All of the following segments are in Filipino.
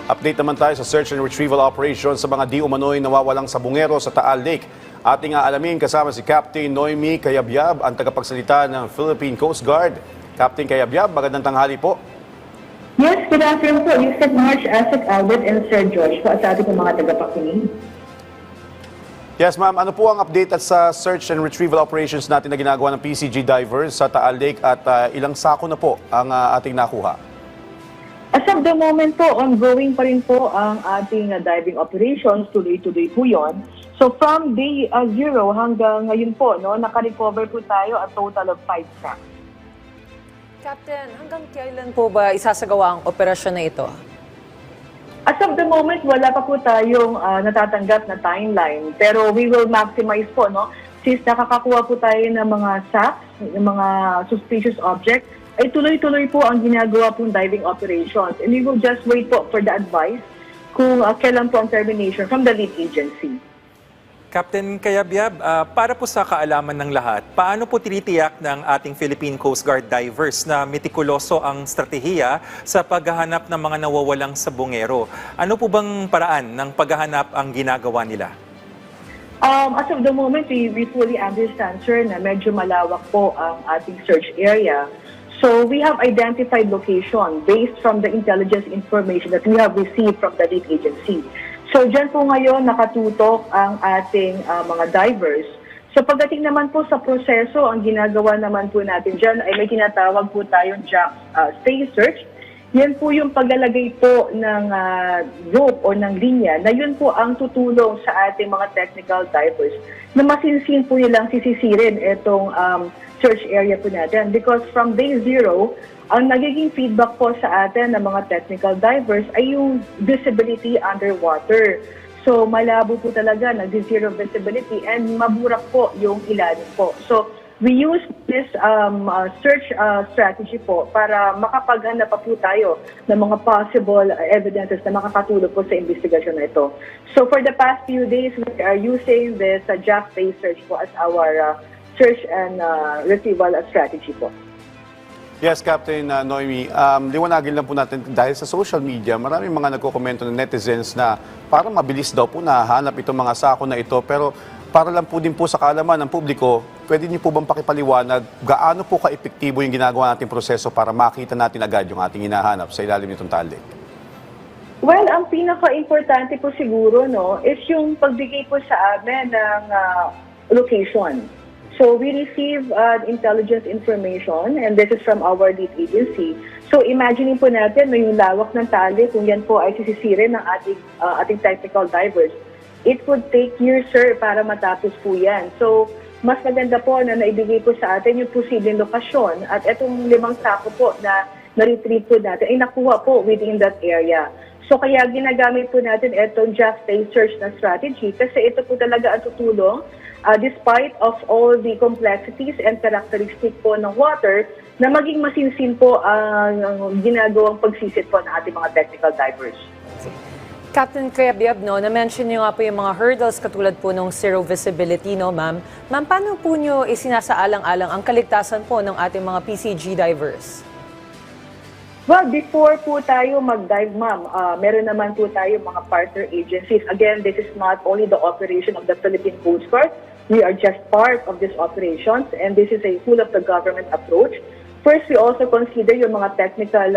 Update naman tayo sa search and retrieval operation sa mga di umano'y nawawalang sabungero sa Taal Lake. Ating aalamin kasama si Captain Noemi Cayabyab, ang tagapagsalita ng Philippine Coast Guard. Captain Cayabyab, magandang tanghali po. Yes, good afternoon po. Yusef March, Asik Albert, and Sir George po sa ating mga tagapakinig. Yes, ma'am. Ano po ang update at sa search and retrieval operations natin na ginagawa ng PCG divers sa Taal Lake at ilang sako na po ang ating nakuha? As of the moment po, ongoing pa rin po ang ating diving operations. Tuloy-tuloy po yun. So from day 0 hanggang ngayon po, no, nakarecover po tayo a total of 5 tracks. Captain, hanggang kailan po ba isasagawa ang operasyon na ito? As of the moment, wala pa po tayong natatanggap na timeline. Pero we will maximize po, no? Since nakakakuha po tayo ng mga sacks, ng mga suspicious objects, ay tuloy-tuloy po ang ginagawa pong diving operations. And we will just wait po for the advice kung kailan po ang termination from the lead agency. Captain Cayabyab, para po sa kaalaman ng lahat, paano po tinitiyak ng ating Philippine Coast Guard divers na metikuloso ang strategiya sa paghahanap ng mga nawawalang sabungero? Ano po bang paraan ng paghahanap ang ginagawa nila? As of the moment, we fully understand, sir, na medyo malawak po ang ating search area. So we have identified location based from the intelligence information that we have received from the lead agency. So dyan po ngayon nakatutok ang ating mga divers. So pagdating naman po sa proseso, ang ginagawa naman po natin dyan ay may tinatawag po tayong jack stay search. Yan po yung paglalagay po ng rope o ng linya na yun po ang tutulong sa ating mga technical divers na masinsin po nilang sisisirin itong search area po natin. Because from day 0, ang nagiging feedback po sa atin ng mga technical divers ay yung visibility underwater. So malabo po talaga, nag-zero visibility and maburak po yung ilalim po. So we use this search strategy po para makapaghanap pa po tayo ng mga possible evidences na makakatulong po sa investigasyon na ito. So for the past few days, we are using this jack-based search po as our search and retrieval strategy po. Yes, Captain Noemi, liwanagin lang po natin dahil sa social media, maraming mga nagkokomento ng netizens na parang mabilis daw po nahanap itong mga sako na ito. Pero para lang po din po sa kaalaman ng publiko, pwede niyo po bang pakipaliwanag gaano po ka-epektibo yung ginagawa nating proseso para makita natin agad yung ating hinahanap sa ilalim nitong Taal Lake? Well, ang pinaka-importante po siguro, no, is yung pagbigay po sa amin ng location. So we receive intelligence information and this is from our lead agency. So imagine po natin na yung lawak ng Taal Lake, kung yan po ay sisisirin ng ating technical divers. It would take years, sir, para matapos po yan. So mas maganda po na naibigay po sa atin yung posibleng lokasyon at itong 5 sako po na na-retrieve po natin ay nakuha po within that area. So kaya ginagamit po natin itong just-stay search na strategy kasi ito po talaga ang tutulong despite of all the complexities and characteristics po ng water na maging masinsin po ang ginagawang pagsisit po ng ating mga technical divers. Captain Cayabyab, no, na-mention niyo nga po yung mga hurdles katulad po ng zero visibility, no, ma'am. Ma'am, paano po niyo isinasaalang-alang ang kaligtasan po ng ating mga PCG divers? Well, before po tayo mag-dive, ma'am, meron naman po tayo mga partner agencies. Again, this is not only the operation of the Philippine Coast Guard. We are just part of these operations and this is a full-of-the-government approach. First, we also consider yung mga technical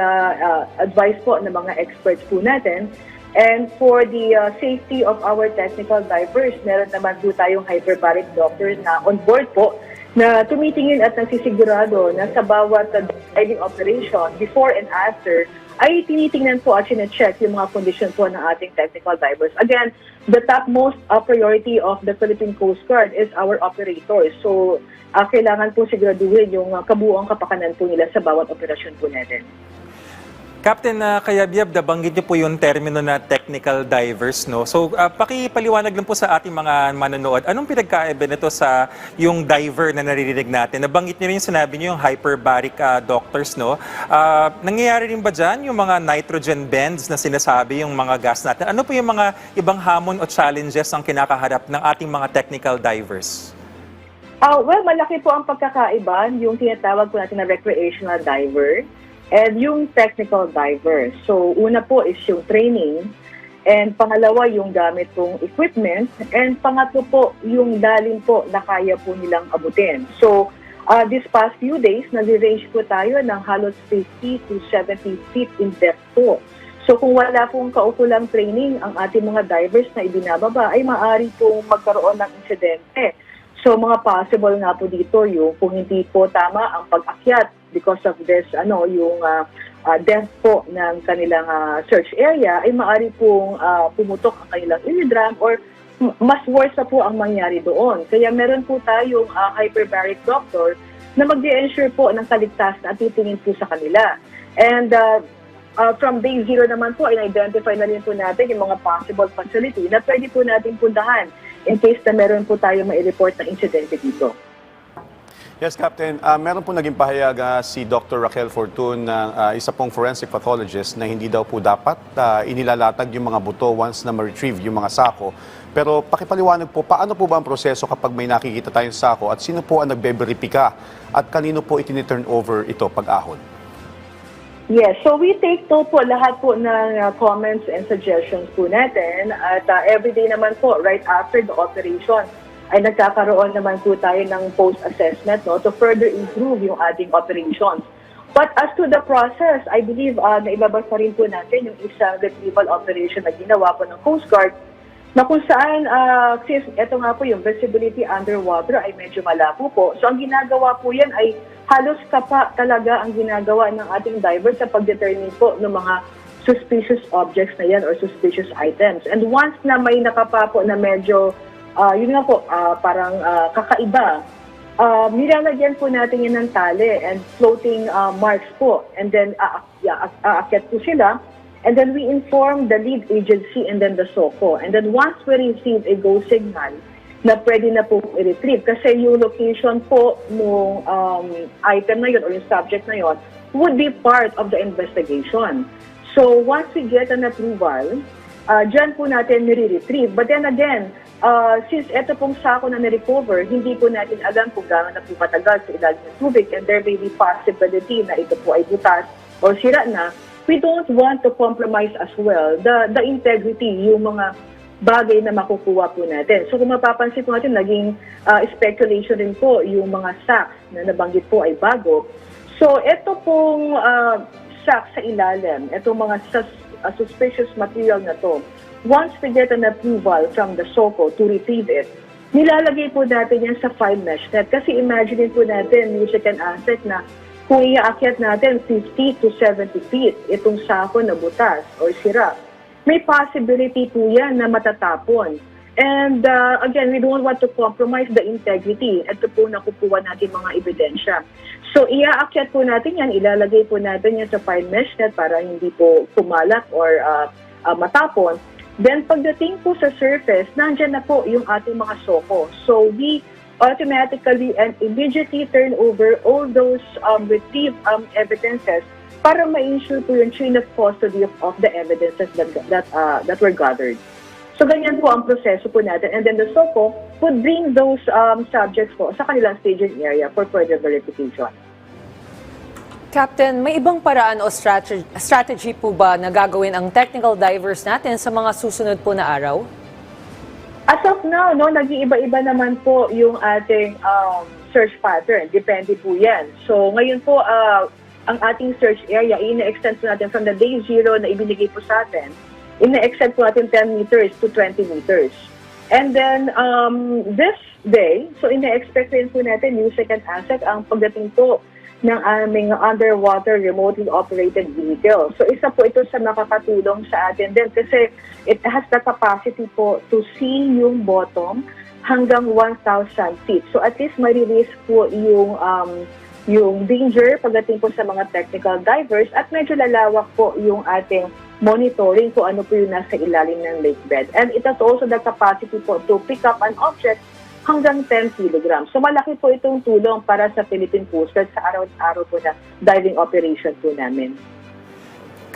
advice po ng mga experts po natin. And for the safety of our technical divers, meron naman po tayong hyperbaric doctors na on board po na tumitingin at nagsisigurado na sa bawat diving operation, before and after, ay tinitingnan po at sine-check yung mga condition po ng ating technical divers. Again, the topmost priority of the Philippine Coast Guard is our operators. So, kailangan po siguraduhin yung kabuuang kapakanan po nila sa bawat operasyon po natin. Captain Cayabyab, nabanggit niyo po yung termino na technical divers, no? So, pakipaliwanag lang po sa ating mga manonood, anong pinagkaiba nito sa yung diver na naririnig natin? Nabanggit niyo rin yung sinabi niyo yung hyperbaric doctors, no? Nangyayari rin ba dyan yung mga nitrogen bends na sinasabi, yung mga gas natin? Ano po yung mga ibang hamon o challenges ang kinakaharap ng ating mga technical divers? Well, malaki po ang pagkakaiba, yung tinatawag po natin na recreational diver. and yung technical diver. So una po is yung training, and pangalawa yung gamit pong equipment, and pangatlo po yung lalim po na kaya po nilang abutin. So this past few days, nag-range po tayo ng halos 50 to 70 feet in depth po. So kung wala pong kaukulang training ang ating mga divers na ibinababa, ay maaari pong magkaroon ng insidente. So mga possible nga po dito yung kung hindi po tama ang pag-akyat because of this, yung depth po ng kanilang search area, ay maaari pong pumutok ang kanilang inidram or mas worse na po ang mangyari doon. Kaya meron po tayong hyperbaric doctor na mag-ensure po ng kaligtasan at titingin po sa kanila. And from day zero naman po, in-identify na rin po natin yung mga possible facility na pwede po natin puntahan in case na meron po tayo mai-report na insidente dito. Yes, Captain. Meron po naging pahayag si Dr. Raquel Fortun, isa pong forensic pathologist, na hindi daw po dapat inilalatag yung mga buto once na ma-retrieve yung mga sako. Pero pakipaliwanag po, paano po ba ang proseso kapag may nakikita tayong sako at sino po ang nagbe-verifika at kanino po itini-turn over ito pag-ahon? Yes, so we take note po lahat po ng comments and suggestions po natin at everyday naman po right after the operation ay nagkakaroon naman po tayo ng post-assessment to further improve yung ating operations. But as to the process, I believe na ibabasa rin po natin yung isang retrieval operation na ginawa po ng Coast Guard na kung saan, since ito nga po yung visibility underwater ay medyo malabo po. So ang ginagawa po yan ay halos kapa talaga ang ginagawa ng ating divers sa pag-determine po ng mga suspicious objects na yan or suspicious items. And once na may nakapa po na medyo, yun nga po, parang kakaiba, nilalagyan po natin yan ng tali and floating marks po. And then aakyat po sila. And then we inform the lead agency and then the SOCO. And then once we receive a go signal, na pwede na po i-retrieve. Kasi yung location po ng item na yun or yung subject na yun would be part of the investigation. So once we get an approval, dyan po natin nire-retrieve. But then again, since ito pong sako na na-recover, hindi po natin alam kung gano'n na po matagal sa ilalim ng tubig and there may be possibility na ito po ay butas or sira na, we don't want to compromise as well the integrity, yung mga bagay na makukuha po natin. So kung mapapansin po natin, naging speculation rin po yung mga sacks na nabanggit po ay bago. So ito pong sacks sa ilalim, itong mga suspicious material na to, once we get an approval from the SOCO to retrieve it, nilalagay po natin yan sa file mesh net. Kasi imagine po natin, music and asset na kung iaakyat natin 50 to 70 feet, itong sako na butas or sira, may possibility po yan na matatapon. And again, we don't want to compromise the integrity. Ito po nakukuha natin mga ebidensya. So iaakyat po natin yan, ilalagay po natin yan sa file mesh net para hindi po kumalat or matapon. Then pagdating po sa surface, nandyan na po yung ating mga SOCO. So we automatically and immediately turn over all those retrieved evidences para ma-ensure po yung chain of custody of the evidences that were gathered. So ganyan po ang proseso po natin. And then the SOCO would bring those subjects po sa kanilang staging area for further verification. Captain, may ibang paraan o strategy po ba na gagawin ang technical divers natin sa mga susunod po na araw? As of now, nag-iiba-iba naman po yung ating search pattern. Depende po yan. So ngayon po, ang ating search area, ina-extend po natin from the day zero na ibinigay po sa atin, ina-extend po natin 10 meters to 20 meters. And then, this day, so ina-expect rin po natin yung second asset, ang pagdating po ng aming underwater remotely operated vehicle. So isa po ito sa makakatulong sa atin din kasi it has the capacity po to see yung bottom hanggang 1,000 feet. So at least may-release po yung danger pagdating po sa mga technical divers at medyo lalawak po yung ating monitoring kung ano po yung nasa ilalim ng lake bed. And it has also the capacity po to pick up an object hanggang 10 kilograms. So malaki po itong tulong para sa Philippine Coast Guard sa araw-araw po na diving operation po namin.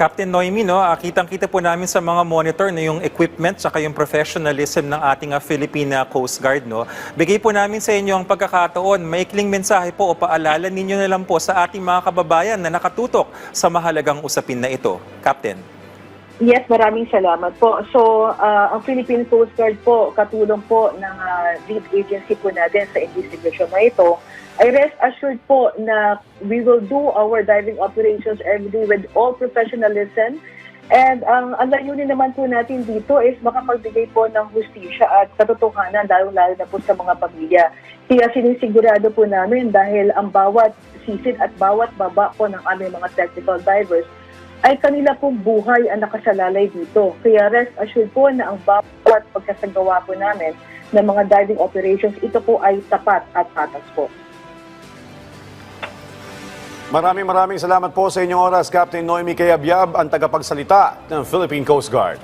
Captain Noemi, no, kitang-kita po namin sa mga monitor na yung equipment at yung professionalism ng ating Philippine Coast Guard. No. Bigay po namin sa inyo ang pagkakataon, maikling mensahe po o paalala ninyo na lang po sa ating mga kababayan na nakatutok sa mahalagang usapin na ito. Captain. Yes, maraming salamat po. So, ang Philippine Coast Guard po, katulong po ng lead agency po natin sa investigation na ito, ay rest assured po na we will do our diving operations every day with all professionalism. And ang layunin naman po natin dito is makapagbigay po ng hustisya at katotohanan, lalo-lalo na po sa mga pamilya. Kaya sinisigurado po namin dahil ang bawat sisid at bawat baba po ng aming mga technical divers ay kanila pong buhay ang nakasalalay dito. Kaya rest assured po na ang bawat pagkasagawa po namin ng mga diving operations, ito po ay tapat at patas po. Maraming salamat po sa inyong oras, Captain Noemi Cayabyab, ang tagapagsalita ng Philippine Coast Guard.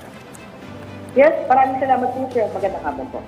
Yes, maraming salamat po, sir. Magandang hapon po.